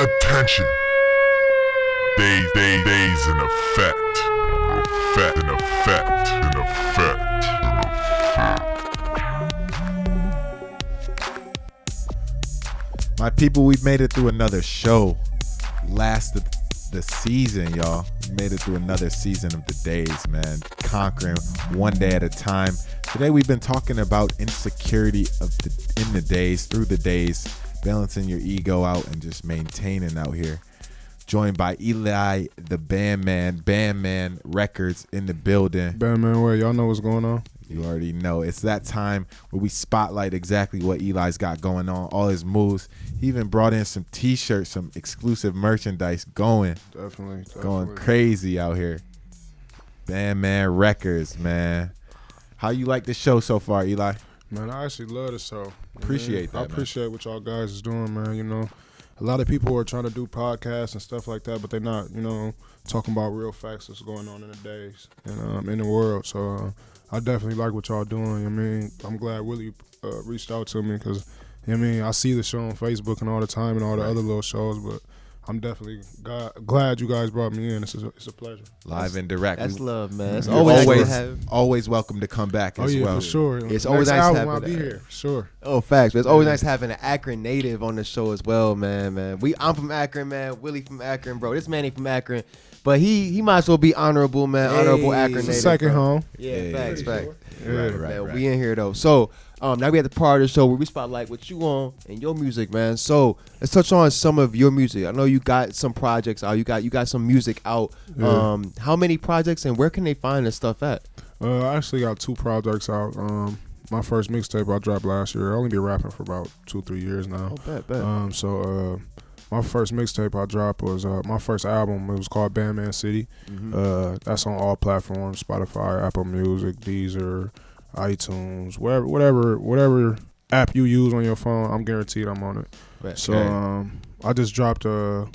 Attention. Daze in effect. In effect. My people, we've made it through another show. Lasted the season, y'all. We made it through another season of the Daze, man. Conquering one day at a time. Today we've been talking about insecurity in the days, through the days, balancing your ego out and just maintaining out here. Joined by Eli the Bandman Records in the building. Bandman, where y'all know what's going on? You already know. It's that time where we spotlight exactly what Eli's got going on, all his moves. He even brought in some t-shirts, some exclusive merchandise going. Definitely. Going crazy out here. Bandman Records, man. How you like the show so far, Eli? Man, I actually love the show. Appreciate that, I appreciate what y'all guys is doing, man. You know, a lot of people are trying to do podcasts and stuff like that, but they're not, talking about real facts that's going on in the days and in the world. So I definitely like what y'all doing. I mean, I'm glad Willie reached out to me because, I see the show on Facebook and all the time and all the other little shows, but I'm definitely glad you guys brought me in. It's a pleasure. Live and direct. That's love, man. It's always welcome to come back as well. For sure. It's always nice to have I'll be here. Sure. Oh, facts. But it's always nice having an Akron native on the show as well, man. I'm from Akron, man. Willie from Akron, bro. This man ain't from Akron, but he might as well be honorable, man. Honorable Akron native. Second home. Yeah, facts. Sure. Right. We in here though. So now we at the part of the show where we spotlight what you on and your music, man. So let's touch on some of your music. I know you got some projects out. You got some music out. Yeah. How many projects and where can they find this stuff at? I actually got 2 projects out. My first mixtape I dropped last year. I only been rapping for about 2-3 years now. Oh, bet. So my first mixtape I dropped was my first album. It was called Bandman City. Mm-hmm. That's on all platforms: Spotify, Apple Music, Deezer, iTunes, whatever app you use on your phone. I'm guaranteed I'm on it. Right. So I just dropped I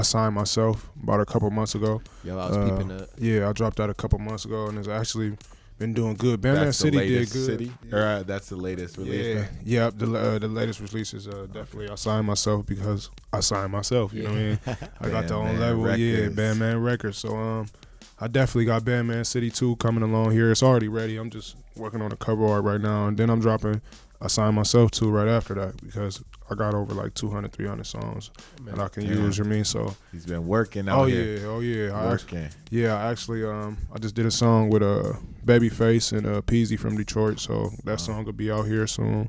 signed myself about a couple months ago. Yeah, I was peeping that. Yeah, I dropped that a couple months ago, and it's actually been doing good. Bandman City did good. City? Or, that's the latest release. Yeah. The latest release is definitely I signed myself because I signed myself. You know what I mean? I got the own level. Records. Yeah, Bandman Records. So I definitely got Bandman City 2 coming along here. It's already ready. I'm just working on the cover art right now, and then I'm dropping I signed myself 2 right after that because I got over like 200, 300 songs that I can use. You know what I mean? So he's been working out here. Oh yeah. Working. I actually I just did a song with Babyface and Peasy from Detroit, so that song will be out here soon.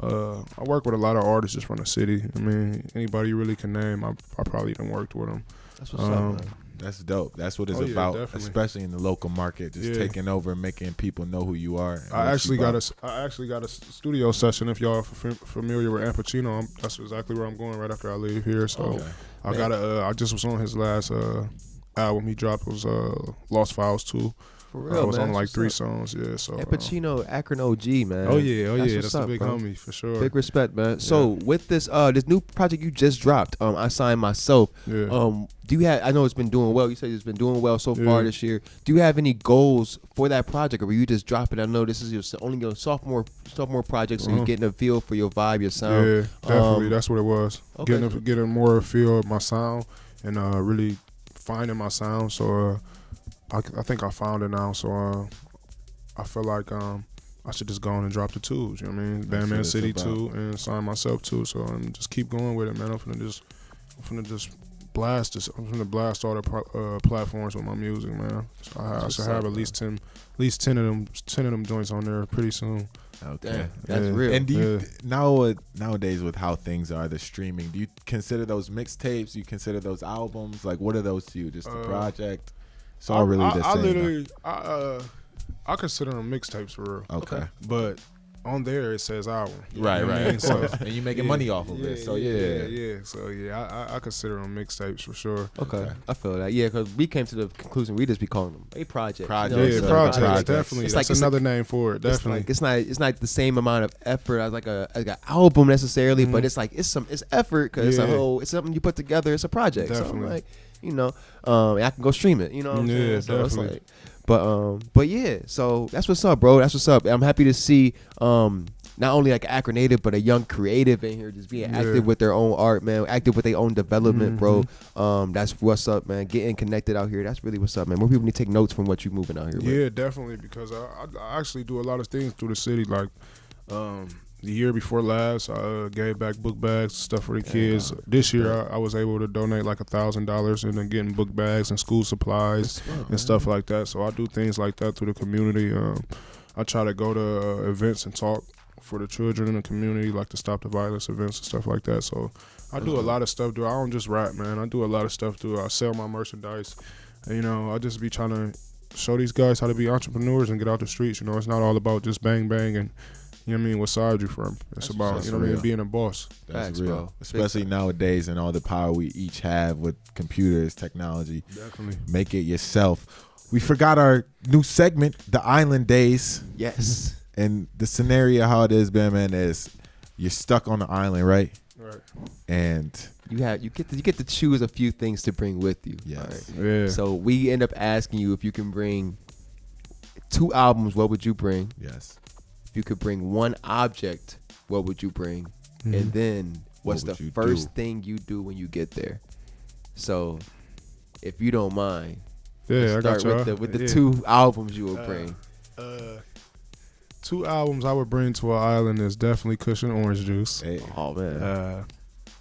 I work with a lot of artists just from the city. I mean, anybody you really can name, I probably done worked with them. That's what's up, man. That's dope. That's what it's yeah, about, definitely. especially in the local market. Just taking over, making people know who you are. I actually got a studio session. If y'all familiar with Pacino, that's exactly where I'm going right after I leave here. So I just was on his last album he dropped was Lost Files 2. For real, I was man. on like 3 songs. Yeah. So Pacino, Akron OG, man. Oh yeah. That's up, a big bro. homie for sure. Big respect, man. So with this new project you just dropped, I signed myself. Yeah. Do you have? I know it's been doing well. You said it's been doing well so far this year. Do you have any goals for that project, or were you just dropping? I know this is only your sophomore project, so you're getting a feel for your vibe, your sound. Yeah, definitely. That's what it was. Okay. Getting more feel of my sound and really finding my sound. So I think I found it now. So I feel like I should just go on and drop the 2s. You know what I mean? Bandman City 2 and sign myself 2. So just keep going with it, man. I'm finna just blast this. I'm gonna blast all the platforms with my music, man. So I should have at least 10 of them joints on there pretty soon. Okay, damn, that's real. And do you nowadays with how things are, the streaming, do you consider those mixtapes? Do you consider those albums? Like, what are those to you? Just a project? It's all really the same. I consider them mixtapes for real. Okay, but on there it says album. Right. I mean? So, and you making money off of it. So So I consider them mixtapes for sure. Okay, I feel that. Yeah, because we came to the conclusion we just be calling them a project. Projects. Projects. Definitely. That's another name for it. Definitely. It's not the same amount of effort as like an album necessarily, but it's effort because it's something you put together. It's a project. Definitely. So I can go stream it. You know what I'm saying? Yeah, So definitely. it's like, but yeah, so that's what's up, bro. That's what's up. I'm happy to see not only like Akron native, but a young creative in here, just being active with their own art, man, active with their own development, bro. That's what's up, man. Getting connected out here, that's really what's up, man. More people need to take notes from what you moving out here with. Yeah, definitely, because I actually do a lot of things through the city. Like the year before last, I gave back book bags, stuff for the kids. This year, I was able to donate like $1,000 and then getting book bags and school supplies and stuff like that. So I do things like that through the community. I try to go to events and talk for the children in the community, like the Stop the Violence events and stuff like that. So I do a lot of stuff. I don't just rap, man. I do a lot of stuff. I sell my merchandise. And, I just be trying to show these guys how to be entrepreneurs and get out the streets. It's not all about just bang bang and what side you from. It's about being a boss. That's real, bro. Especially nowadays and all the power we each have with computers, technology. Definitely make it yourself. We forgot our new segment, the Island Days. Yes. And the scenario how it is, Bandman, is you're stuck on the island, right? Right. And you get to choose a few things to bring with you. Yes. Right? Yeah. So we end up asking you if you can bring 2 albums, what would you bring? Yes. If you could bring 1 object, what would you bring? And then what's the first thing you do when you get there? So if you don't mind, I got start with the 2 albums you would bring. 2 albums I would bring to an island is definitely Cushion Orange Juice. Hey. Oh man.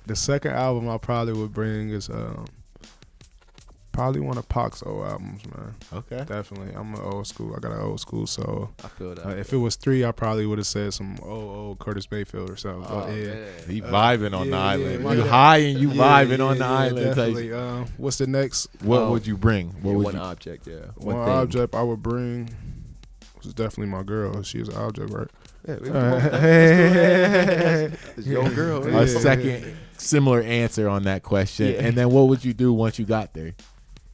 The second album I probably would bring is probably one of Pac's old albums, man. Okay. Definitely. I'm an old school. I got an old school, so I feel that. if it was 3, I probably would have said some old Curtis Mayfield or something. Oh, but He vibing on the island. yeah, You yeah. high and you vibing on the island. Definitely. What's the next? What would you bring? What would one you? object, yeah. One thing. object I would bring was definitely my girl. She is an object, right? It's your girl. A second similar answer on that question. Yeah. And then what would you do once you got there?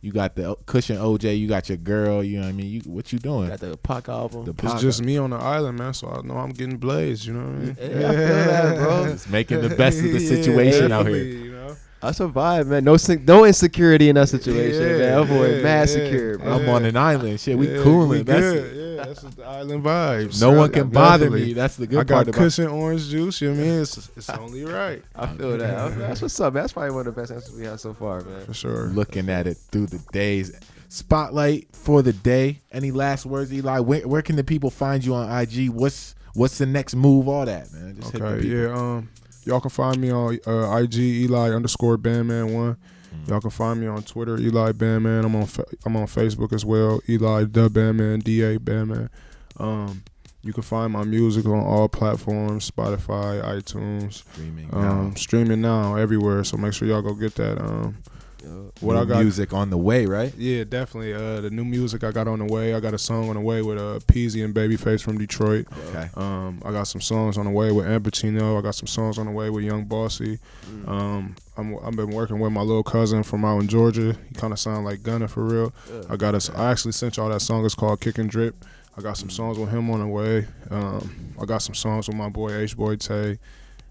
You got the Cushion OJ, you got your girl, you know what I mean? What you doing? Got the Pac album. It's just me on the island, man, so I know I'm getting blazed, you know what I mean? Yeah, I feel that, bro. Just making the best of the situation out here. You know? That's a vibe, man. No insecurity in that situation, man. That boy mad secure, bro. I'm on an island. Shit, we cooling. We That's good. Yeah, that's just the island vibes. no one can bother Definitely. me. That's the I good got part about Cushion Orange Juice, you know what I mean? It's only right. I feel that. That's what's up, man. That's probably one of the best answers we had so far, man. For sure. looking at it through the days. Spotlight for the day. Any last words, Eli? Where can the people find you on IG? What's the next move? All that, man. Just hit the Okay, people. yeah. Y'all can find me on IG Eli_Bandman1. Y'all can find me on Twitter, Eli Bandman. I'm on Facebook as well, Eli the Bandman, DA Bandman. You can find my music on all platforms, Spotify, iTunes, streaming now everywhere. So make sure y'all go get that. What I got music on the way, right? Yeah, definitely. The new music I got on the way. I got a song on the way with Peasy and Babyface from Detroit. Okay. I got some songs on the way with Ambertino. I got some songs on the way with Young Bossy. I've been working with my little cousin from out in Georgia. He kind of sound like Gunna for real. I actually sent y'all that song. It's called Kick and Drip. I got some songs with him on the way. I got some songs with my boy H-Boy Tay.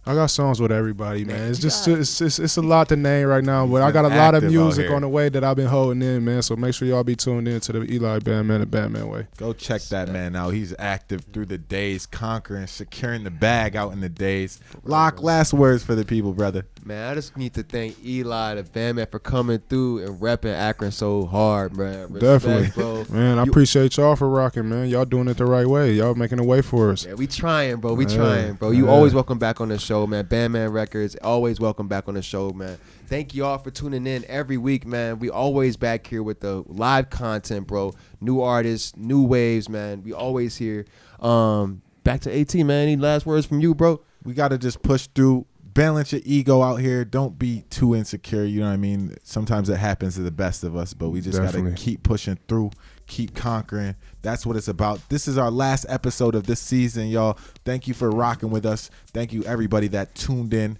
I got songs with everybody, man. It's a lot to name right now, but I got a lot of music on the way that I've been holding in, man. So make sure y'all be tuned in to the Eli Bandman and Bandman way. Go check that man out. He's active through the days, conquering, securing the bag out in the days. Lock, last words for the people, brother. Man, I just need to thank Eli the Bandman for coming through and repping Akron so hard, man. Respect, Definitely, bro. Man, I appreciate y'all for rocking, man. Y'all doing it the right way. Y'all making a way for us. Yeah, we trying, bro. We trying, bro. You always welcome back on the show, man. Bandman Records, always welcome back on the show, man. Thank y'all for tuning in every week, man. We always back here with the live content, bro. New artists, new waves, man. We always here. Back to AT, man. Any last words from you, bro? We got to just push through. Balance your ego out here. Don't be too insecure. You know what I mean? Sometimes it happens to the best of us, but we just got to keep pushing through, keep conquering. That's what it's about. This is our last episode of this season, y'all. Thank you for rocking with us. Thank you, everybody that tuned in,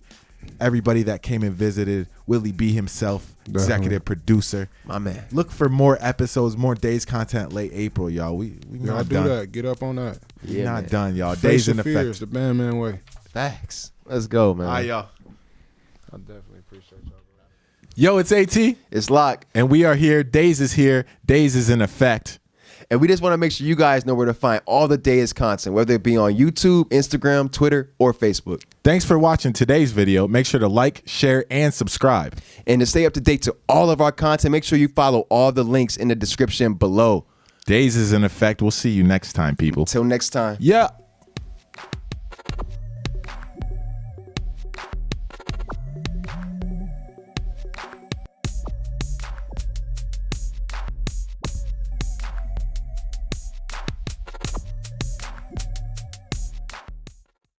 everybody that came and visited. Willie B himself, executive producer. My man. Look for more episodes, more Days content late April, y'all. We not done. That. Get up on that. Yeah, not done, y'all. Face Days in fears, effect. the Bandman way. Facts. Let's go, man. All right, y'all. I definitely appreciate y'all. Yo, it's AT. It's Lock. And we are here. Daze is here. Daze is in effect. And we just want to make sure you guys know where to find all the Daze content, whether it be on YouTube, Instagram, Twitter, or Facebook. Thanks for watching today's video. Make sure to like, share, and subscribe. And to stay up to date to all of our content, make sure you follow all the links in the description below. Daze is in effect. We'll see you next time, people. Till next time. Yeah.